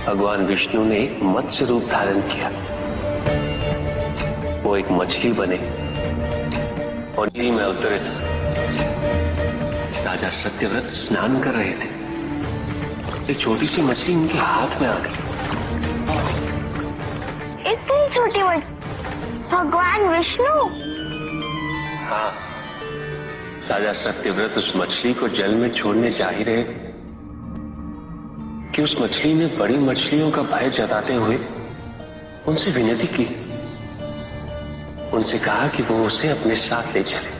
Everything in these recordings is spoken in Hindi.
भगवान विष्णु ने एक मत्स्य रूप धारण किया। वो एक मछली बने और नदी में उतरे। राजा सत्यव्रत स्नान कर रहे थे। एक छोटी सी मछली उनके हाथ में आ गई। इतनी छोटी मछली? भगवान विष्णु? हाँ, राजा सत्यव्रत उस मछली को जल में छोड़ने जा ही रहे थे कि उस मछली ने बड़ी मछलियों का भय जताते हुए उनसे विनती की। उनसे कहा कि वो उसे अपने साथ ले चले।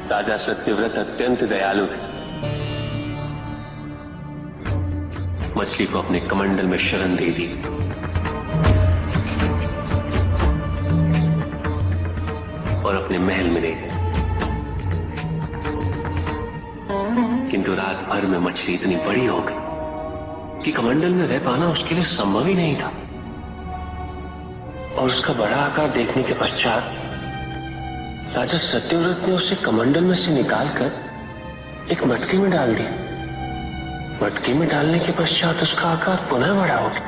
राजा सत्यव्रत अत्यंत दयालु थे। मछली को अपने कमंडल में शरण दे दी और अपने महल में ले गए। किंतु रात भर में मछली इतनी बड़ी हो गई कि कमंडल में रह पाना उसके लिए संभव ही नहीं था। और उसका बड़ा आकार देखने के पश्चात राजा सत्यव्रत ने उसे कमंडल में से निकालकर एक मटके में डाल दिया। मटके में डालने के पश्चात उसका आकार पुनः बड़ा हो गया।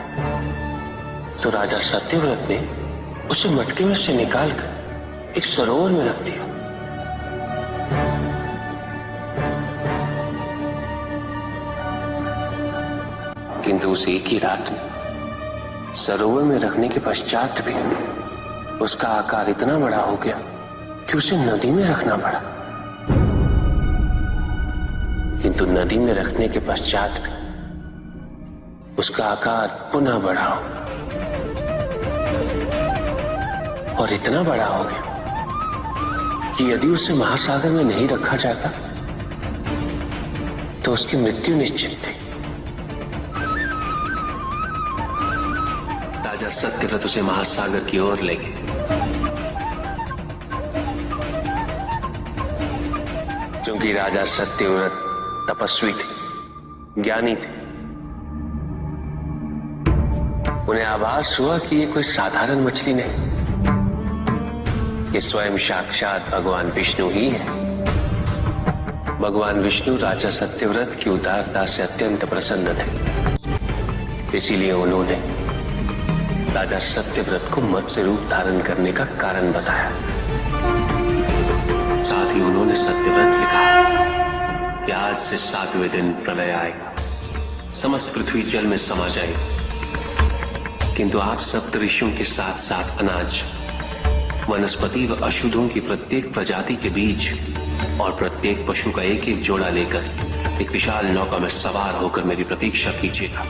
तो राजा सत्यव्रत ने उसे मटके में से निकालकर एक सरोवर में रख दिया। किंतु उस एक ही रात में सरोवर में रखने के पश्चात भी उसका आकार इतना बड़ा हो गया कि उसे नदी में रखना पड़ा। किंतु नदी में रखने के पश्चात भी उसका आकार पुनः बड़ा हो और इतना बड़ा हो गया कि यदि उसे महासागर में नहीं रखा जाता तो उसकी मृत्यु निश्चित थी। राजा सत्यव्रत उसे महासागर की ओर ले गए। क्योंकि राजा सत्यव्रत तपस्वी थे, ज्ञानी थे, उन्हें आभास हुआ कि ये कोई साधारण मछली नहीं, ये स्वयं साक्षात भगवान विष्णु ही है। भगवान विष्णु राजा सत्यव्रत की उदारता से अत्यंत प्रसन्न थे। इसीलिए उन्होंने राजा सत्यव्रत को मत्स्य रूप धारण करने का कारण बताया। साथ ही उन्होंने सत्यव्रत से कहा कि आज से 7वें दिन प्रलय आएगा, समस्त पृथ्वी जल में समा जाएगी। किंतु आप सप्तऋषियों के साथ साथ अनाज, वनस्पति व अशुद्धों की प्रत्येक प्रजाति के बीज और प्रत्येक पशु का एक एक जोड़ा लेकर एक विशाल नौका में सवार होकर मेरी प्रतीक्षा कीजिएगा।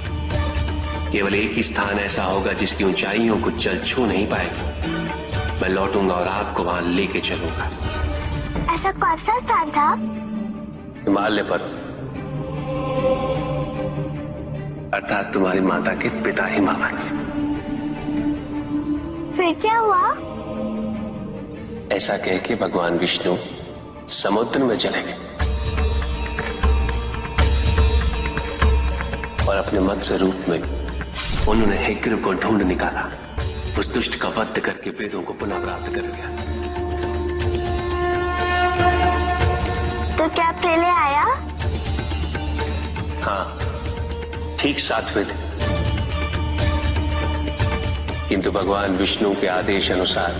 केवल एक ही स्थान ऐसा होगा जिसकी ऊंचाइयों को जल छू नहीं पाएगी। मैं लौटूंगा और आपको वहां लेके चलूंगा। ऐसा कौन सा स्थान था? हिमालय पर, अर्थात तुम्हारी माता के पिता हिमावत। फिर क्या हुआ? ऐसा कह के भगवान विष्णु समुद्र में चले गए और अपने मत्स्य रूप में उन्होंने हिग्रीव को ढूंढ निकाला। उस दुष्ट का वध करके वेदों को पुनः प्राप्त कर लिया। तो क्या प्रलय आया? हाँ, ठीक 7वें दिन। किंतु भगवान विष्णु के आदेश अनुसार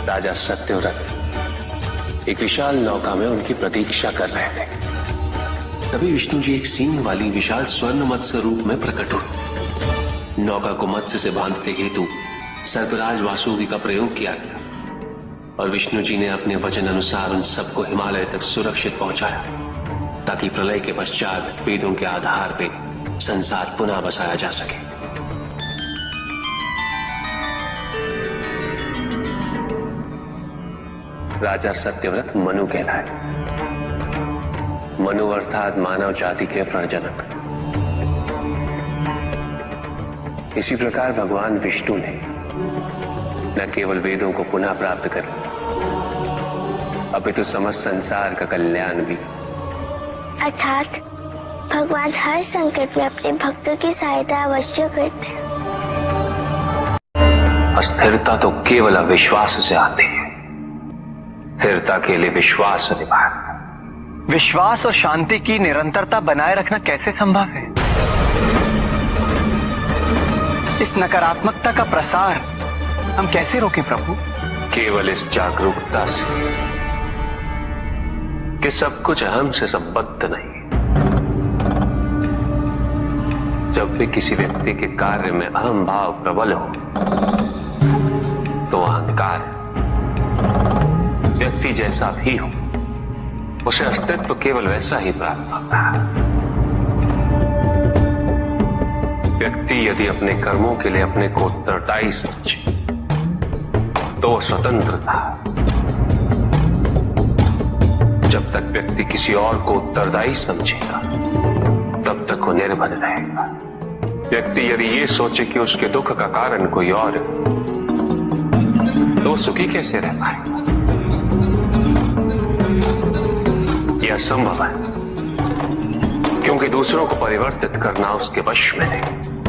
राजा सत्यव्रत एक विशाल नौका में उनकी प्रतीक्षा कर रहे थे। तभी विष्णु जी एक सींग वाली विशाल स्वर्ण मत्स्य रूप में प्रकट हुए। नौका को मत्स्य से बांधते हेतु सर्पराज वासुकी का प्रयोग किया गया और विष्णु जी ने अपने वचन अनुसार उन सबको हिमालय तक सुरक्षित पहुंचाया, ताकि प्रलय के पश्चात वेदों के आधार पर संसार पुनः बसाया जा सके। राजा सत्यव्रत मनु कहलाए। मनु अर्थात मानव जाति के प्रजनक। इसी प्रकार भगवान विष्णु ने न केवल वेदों को पुनः प्राप्त कर, अपितु समस्त संसार का कल्याण भी। अर्थात भगवान हर संकट में अपने भक्तों की सहायता अवश्य करते हैं। अस्थिरता तो केवल अविश्वास से आती है, स्थिरता के लिए विश्वास अनिवार्य। विश्वास और शांति की निरंतरता बनाए रखना कैसे संभव है? इस नकारात्मकता का प्रसार हम कैसे रोकें प्रभु? केवल इस जागरूकता से कि सब कुछ अहम से संबद्ध नहीं। जब भी किसी व्यक्ति के कार्य में अहम भाव प्रबल हो तो अहंकार व्यक्ति जैसा भी हो उसे अस्तित्व केवल वैसा ही प्राप्त होता है। व्यक्ति यदि अपने कर्मों के लिए अपने को उत्तरदायी समझे तो वो स्वतंत्र था। जब तक व्यक्ति किसी और को उत्तरदायी समझेगा तब तक वो निर्भर रहेगा। व्यक्ति यदि ये सोचे कि उसके दुख का कारण कोई और है तो वो सुखी कैसे रह पाएगा? यह असंभव है, क्योंकि दूसरों को परिवर्तित करना उसके वश में नहीं।